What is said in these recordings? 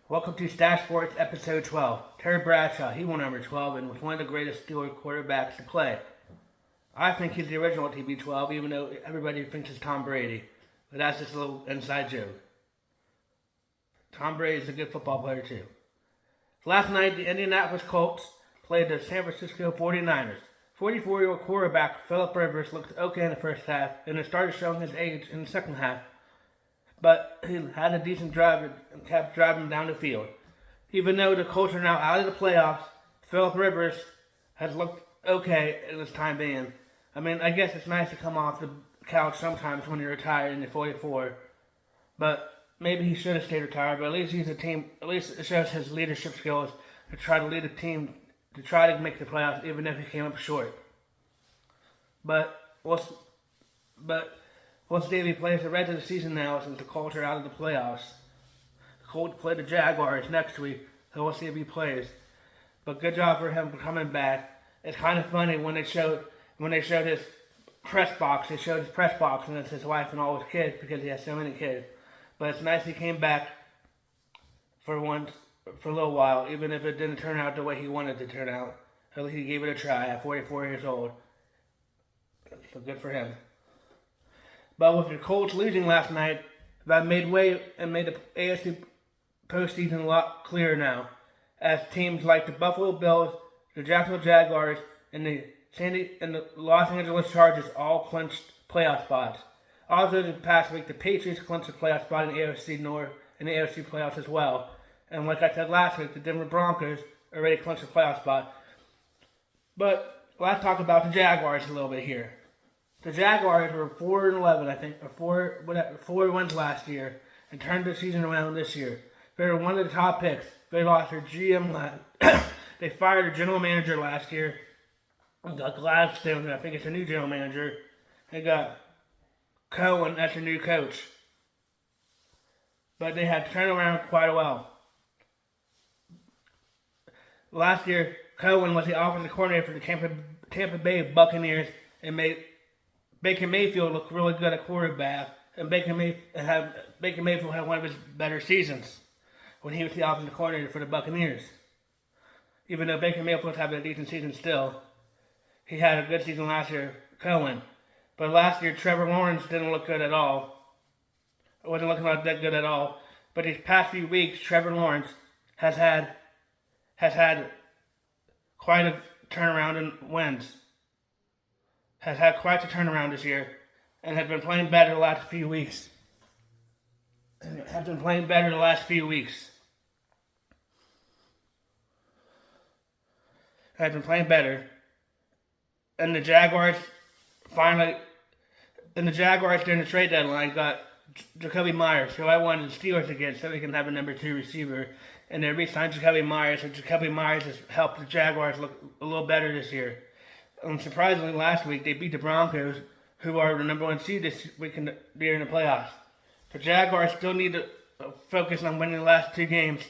Welcome to Stache Sports Episode 12. Terry Bradshaw, he won number 12 and was one of the greatest Steelers quarterbacks to play. I think he's the original TB12, even though everybody thinks it's Tom Brady. But that's just a little inside joke. Tom Brady is a good football player too. Last night, the Indianapolis Colts played the San Francisco 49ers. 44-year-old quarterback Philip Rivers looked okay in the first half and then started showing his age in the second half. But he had a decent drive and kept driving down the field. Even though the Colts are now out of the playoffs, Philip Rivers has looked okay in this time being. I mean, I guess it's nice to come off the couch sometimes when you're retired and you're 44. But maybe he should have stayed retired, but at least he's a team. At least it shows his leadership skills to try to lead a team to try to make the playoffs, even if he came up short. But we'll see if he plays the rest of the season now since the Colts are out of the playoffs. The Colts play the Jaguars next week, so we'll see if he plays. But good job for him for coming back. It's kind of funny when they showed his press box. They showed his press box and it's his wife and all his kids because he has so many kids. But it's nice he came back for a little while, even if it didn't turn out the way he wanted it to turn out. At least he gave it a try at 44 years old. So good for him. But with the Colts losing last night, that made way and made the AFC postseason a lot clearer now, as teams like the Buffalo Bills, the Jacksonville Jaguars, and the Los Angeles Chargers all clinched playoff spots. Also, this past week, the Patriots clinched a playoff spot in the AFC North and the AFC playoffs as well. And like I said last week, the Denver Broncos already clinched a playoff spot. But let's talk about the Jaguars a little bit here. The Jaguars were 4-11, I think, or 4 wins last year, and turned the season around this year. They were one of the top picks. They lost their GM They fired their general manager last year. They got Gladstone, I think it's a new general manager. They got Cohen, that's a new coach. But they had turned around quite well. Last year, Cohen was the offensive coordinator for the Tampa Bay Buccaneers and made Baker Mayfield looked really good at quarterback, and Baker Mayfield had one of his better seasons when he was the offensive coordinator for the Buccaneers. Even though Baker Mayfield was having a decent season still, he had a good season last year, Cohen. But last year, Trevor Lawrence didn't look good at all. It wasn't looking like that good at all. But these past few weeks, Trevor Lawrence has had quite a turnaround in wins. Has had quite a turnaround this year and has been playing better the last few weeks. Has been playing better the last few weeks. Has been playing better. And the Jaguars during the trade deadline got Jacoby Myers, who I wanted the Steelers to get so they can have a number 2 receiver. And they re-signed Jacoby Myers, and Jacoby Myers has helped the Jaguars look a little better this year. Surprisingly, last week they beat the Broncos, who are the number 1 seed this week during the playoffs. The Jaguars still need to focus on winning the last 2 games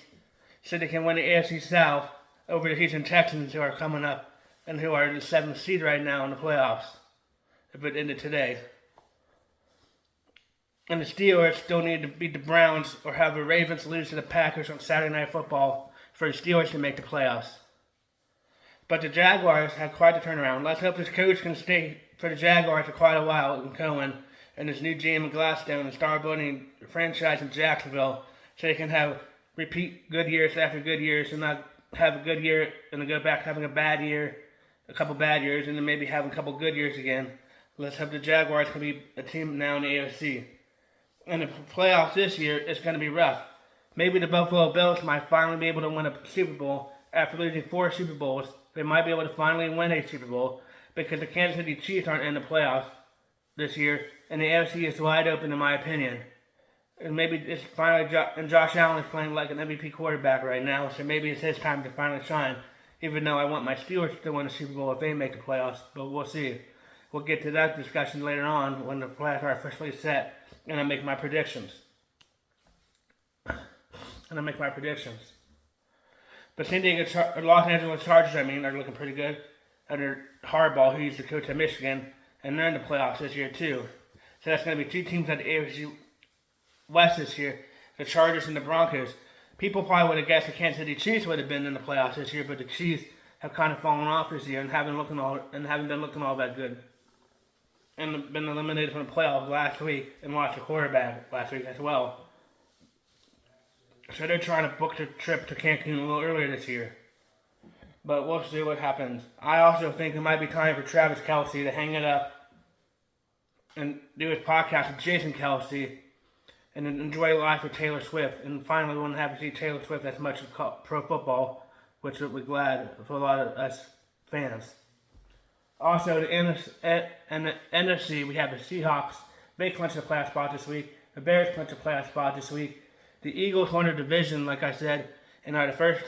so they can win the AFC South over the Houston Texans, who are coming up and who are the 7th seed right now in the playoffs, if it ended today. And the Steelers still need to beat the Browns or have the Ravens lose to the Packers on Saturday Night Football for the Steelers to make the playoffs. But the Jaguars had quite a turnaround. Let's hope this coach can stay for the Jaguars for quite a while in Cohen and this new GM in Gladstone and start building a franchise in Jacksonville so they can have repeat good years after good years and not have a good year and then go back having a bad year, a couple bad years, and then maybe have a couple good years again. Let's hope the Jaguars can be a team now in the AFC. And the playoffs this year, it's going to be rough. Maybe the Buffalo Bills might finally be able to win a Super Bowl after losing 4 Super Bowls. They might be able to finally win a Super Bowl because the Kansas City Chiefs aren't in the playoffs this year, and the AFC is wide open in my opinion. And maybe it's finally and Josh Allen is playing like an MVP quarterback right now, so maybe it's his time to finally shine. Even though I want my Steelers to win the Super Bowl if they make the playoffs, but we'll see. We'll get to that discussion later on when the playoffs are officially set, and I make my predictions. But Los Angeles Chargers, are looking pretty good under Harbaugh, who used to coach at Michigan, and they're in the playoffs this year too. So that's going to be 2 teams at the AFC West this year, the Chargers and the Broncos. people probably would have guessed the Kansas City Chiefs would have been in the playoffs this year, but the Chiefs have kind of fallen off this year and haven't been looking all that good, and been eliminated from the playoffs last week and lost a quarterback last week as well. So they're trying to book the trip to Cancun a little earlier this year. But we'll see what happens. I also think it might be time for Travis Kelce to hang it up and do his podcast with Jason Kelce and enjoy life with Taylor Swift. And finally, we won't have to see Taylor Swift as much in pro football, which will be glad for a lot of us fans. Also, in the NFC, we have the Seahawks. They clinched the playoff spot this week. The Bears clinched the playoff spot this week. The Eagles won their division, like I said, and are the first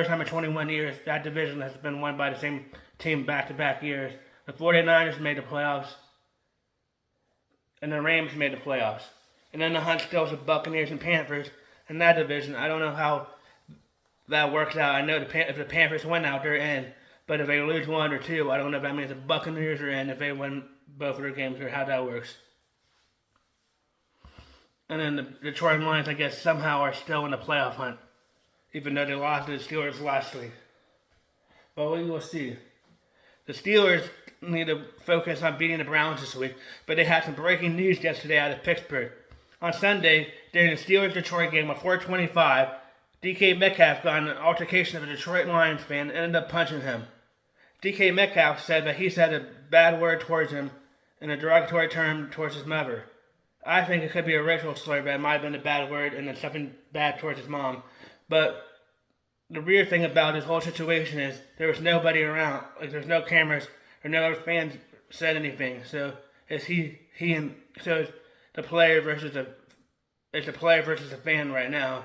time in 21 years that division has been won by the same team back-to-back years. The 49ers made the playoffs, and the Rams made the playoffs. And then the hunt still is the Buccaneers and Panthers in that division. I don't know how that works out. I know if the Panthers win out, they're in. But if they lose one or two, I don't know if that means the Buccaneers are in if they win both of their games or how that works. And then the Detroit Lions, I guess, somehow are still in the playoff hunt, even though they lost to the Steelers last week. But we will see. The Steelers need to focus on beating the Browns this week, but they had some breaking news yesterday out of Pittsburgh. On Sunday, during the Steelers-Detroit game of 4:25, DK Metcalf got in an altercation with a Detroit Lions fan and ended up punching him. DK Metcalf said that he said a bad word towards him in a derogatory term towards his mother. I think it could be a racial slur, but it might have been a bad word and then something bad towards his mom. But the weird thing about this whole situation is there was nobody around. Like, there's no cameras or no other fans said anything. So it's so the player versus the fan right now.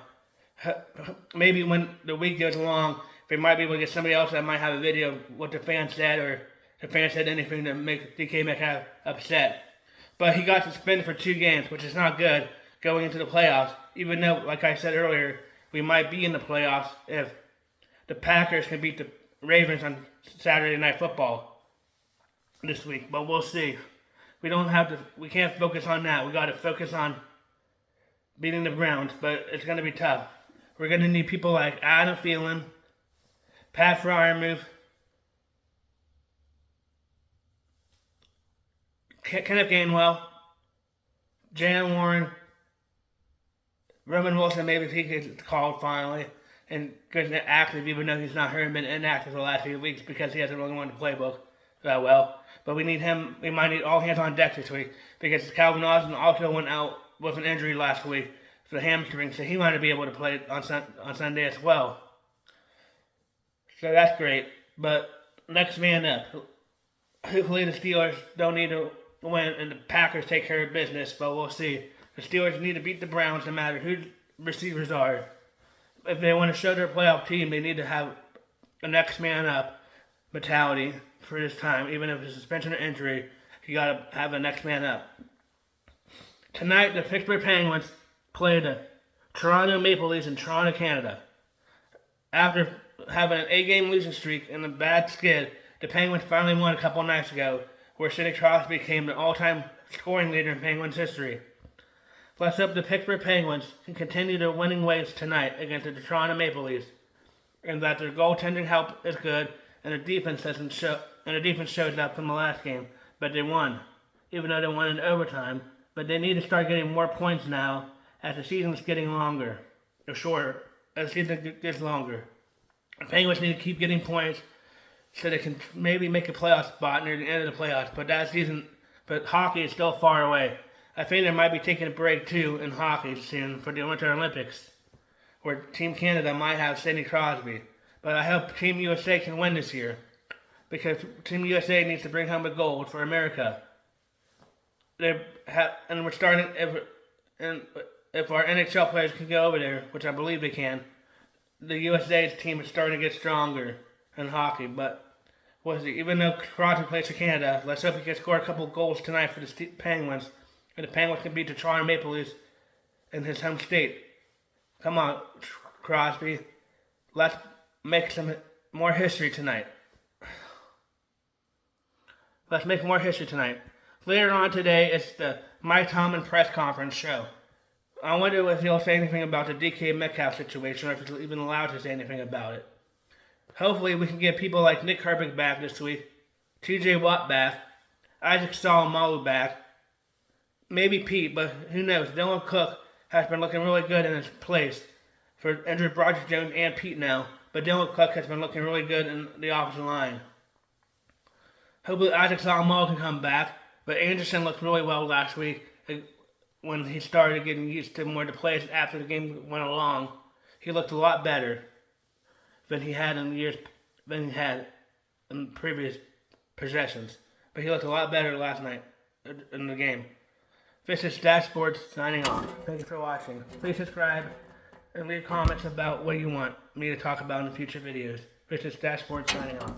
Maybe when the week goes along, they might be able to get somebody else that might have a video of what the fan said, or the fan said anything that makes DK Metcalf upset. But he got suspended for 2 games, which is not good going into the playoffs, even though, like I said earlier, we might be in the playoffs if the Packers can beat the Ravens on Saturday Night Football this week. But we'll see. We can't focus on that. We got to focus on beating the Browns, but it's going to be tough. We're going to need people like Adam Thielen, Pat Freiermuth, Kenneth Gainwell, Jaylen Warren, Roman Wilson, maybe if he gets called finally, and goes active, even though he's not hurt and been inactive the last few weeks because he hasn't really won the playbook that well. But we need him. We might need all hands on deck this week because Calvin Austin also went out with an injury last week for the hamstring, so he might be able to play on Sunday as well. So that's great. But next man up. Hopefully the Steelers don't need to win and the Packers take care of business, but we'll see. The Steelers need to beat the Browns no matter who the receivers are. If they want to show their playoff team, they need to have a next man up mentality for this time. Even if it's a suspension or injury, you got to have a next man up. Tonight, the Pittsburgh Penguins play the Toronto Maple Leafs in Toronto, Canada. After having an 8-game losing streak and a bad skid, the Penguins finally won a couple nights ago, where Sidney Crosby became the all-time scoring leader in Penguins history. Let's hope the Pittsburgh Penguins can continue their winning ways tonight against the Toronto Maple Leafs, and that their goaltending help is good, and the defense shows up from the last game. But they won, even though they won in overtime. But they need to start getting more points now, as the season's getting longer, or shorter, as the season gets longer. The Penguins need to keep getting points so they can maybe make a playoff spot near the end of the playoffs. But hockey is still far away. I think they might be taking a break too in hockey soon for the Winter Olympics, where Team Canada might have Sidney Crosby. But I hope Team USA can win this year, because Team USA needs to bring home the gold for America. If our NHL players can go over there, which I believe they can, the USA's team is starting to get stronger in hockey. But even though Crosby plays for Canada, let's hope he can score a couple goals tonight for the Penguins, and the Penguins can beat the Toronto Maple Leafs in his home state. Come on, Crosby. Let's make some more history tonight. Let's make more history tonight. Later on today, it's the Mike Tomlin press conference show, I wonder if he'll say anything about the DK Metcalf situation, or if he's even allowed to say anything about it. Hopefully we can get people like Nick Herbig back this week, TJ Watt back, Isaac Salomalu back, maybe Pete, but who knows. Dylan Cook has been looking really good in his place for injured Broderick Jones and Pete now, but Dylan Cook has been looking really good in the offensive line. Hopefully Isaac Salomalu can come back, but Anderson looked really well last week when he started getting used to more of the plays after the game went along. He looked a lot better than he had in previous possessions. But he looked a lot better last night in the game. This is Stache Sports signing off. Thank you for watching. Please subscribe and leave comments about what you want me to talk about in future videos. This is Stache Sports signing off.